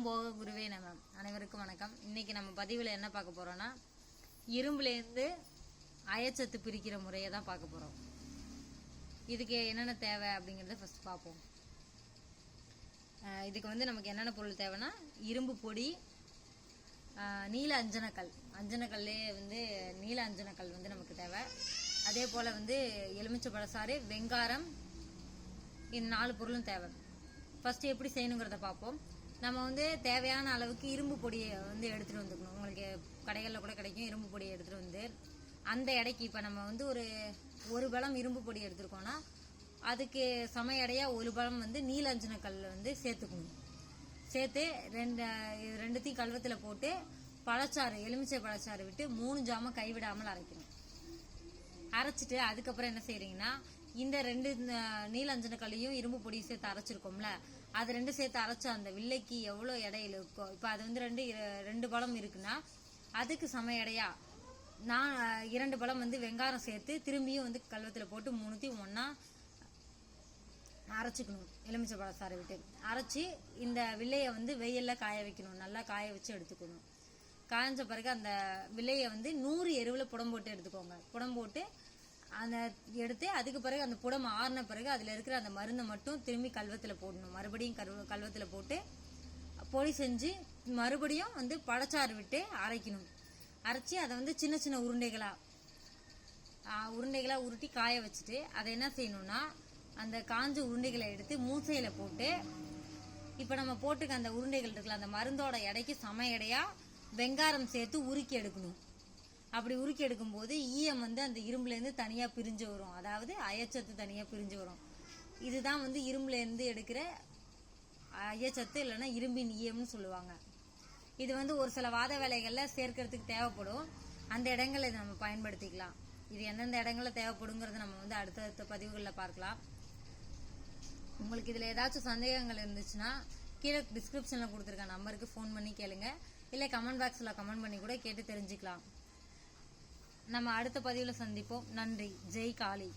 ஓம் போக குருவே நம. அனைவருக்கும் வணக்கம். இன்னைக்கு நம்ம பதிவில் என்ன பார்க்க போறோம்னா, இரும்புலேருந்து அயச்சத்து பிரிக்கிற முறையை தான் பார்க்க போறோம். இதுக்கு என்னென்ன தேவை அப்படிங்கிறத ஃபர்ஸ்ட் பார்ப்போம். இதுக்கு நமக்கு என்னென்ன பொருள் தேவைன்னா, இரும்பு பொடி, நீல அஞ்சனக்கல், அஞ்சனக்கல்லே நீல அஞ்சனக்கல் நமக்கு தேவை. அதே போல் எலுமிச்சை பழசாறு, வெங்காரம், இந்த 4 பொருளும் தேவை. ஃபர்ஸ்ட் எப்படி செய்யணுங்கிறத பார்ப்போம். நம்ம தேவையான அளவுக்கு இரும்பு பொடியை எடுத்துகிட்டு வந்துக்கணும். உங்களுக்கு கடைகளில் கூட கிடைக்கும். இரும்பு பொடியை எடுத்துகிட்டு அந்த எடைக்கு இப்போ நம்ம ஒரு பழம் இரும்பு பொடி எடுத்துருக்கோம்னா அதுக்கு சம எடையா ஒரு பழம் நீல அஞ்சனக்கல் சேர்த்துக்கணும். சேர்த்து ரெண்டுத்தையும் கல்வத்தில் போட்டு பழச்சாறு, எலுமிச்சை பழச்சாறு விட்டு 3 ஜாமம் கைவிடாமல் அரைக்கணும். அரைச்சிட்டு அதுக்கப்புறம் என்ன செய்யறீங்கன்னா, இந்த 2 நீல அஞ்சனக்கல்லையும் இரும்பு பொடியும் சேர்த்து அரைச்சிருக்கோம்ல, அது 2 சேர்த்து அரைச்ச அந்த வில்லைக்கு எவ்வளோ இடையில இருக்கோ, இப்போ அது 2 பழம் இருக்குன்னா அதுக்கு சம எடையா 2 பழம் வெங்காரம் சேர்த்து திரும்பியும் கல்வத்தில் போட்டு 3த்தையும் ஒன்றா அரைச்சிக்கணும். எலுமிச்சை பழச்சாறை விட்டு அரைச்சி இந்த வில்லையை வெயிலில் காய வைக்கணும். நல்லா காய வச்சு எடுத்துக்கணும். காய்ஞ்ச பிறகு அந்த வில்லையை 100 எருவில் புடம் போட்டு எடுத்துக்கோங்க. புடம் போட்டு அந்த எடுத்து அதுக்கு பிறகு அந்த புடம் ஆறின பிறகு அதில் இருக்கிற அந்த மருந்தை மட்டும் திரும்பி கல்வத்தில் போடணும். மறுபடியும் கல்வத்தில் போட்டு பொடி செஞ்சு மறுபடியும் பழச்சாறு விட்டு அரைக்கணும். அரைச்சி அதை சின்ன சின்ன உருண்டைகளாக உருட்டி காய வச்சுட்டு அதை என்ன செய்யணும்னா, அந்த காஞ்ச உருண்டைகளை எடுத்து மூசையில போட்டு, இப்போ நம்ம போட்டுக்க அந்த உருண்டைகள் இருக்குல்ல, அந்த மருந்தோட எடைக்கு சம எடையா வெங்காரம் சேர்த்து உருக்கி எடுக்கணும். அப்படி உருக்கி எடுக்கும் போது ஈயம் அந்த இரும்புலேருந்து தனியாக பிரிஞ்சு வரும். அதாவது அயச்சத்து தனியாக பிரிஞ்சு வரும். இதுதான் இரும்புலேருந்து எடுக்கிற அயச்சத்து, இல்லைன்னா இரும்பின் ஈயம்னு சொல்லுவாங்க. இது ஒரு சில வாத வேலைகளில் சேர்க்கறதுக்கு தேவைப்படும். அந்த இடங்களை நம்ம பயன்படுத்திக்கலாம். இது எந்தெந்த இடங்களில் தேவைப்படுங்கிறத நம்ம அடுத்தடுத்த பதிவுகளில் பார்க்கலாம். உங்களுக்கு இதில் ஏதாச்சும் சந்தேகங்கள் இருந்துச்சுன்னா கீழே டிஸ்கிரிப்ஷனில் கொடுத்துருக்க நம்பருக்கு ஃபோன் பண்ணி கேளுங்க. இல்லை கமெண்ட் பாக்ஸில் கமெண்ட் பண்ணி கூட கேட்டு தெரிஞ்சுக்கலாம். நம்ம அடுத்த பதிவில் சந்திப்போம். நன்றி. ஜெய் காளி.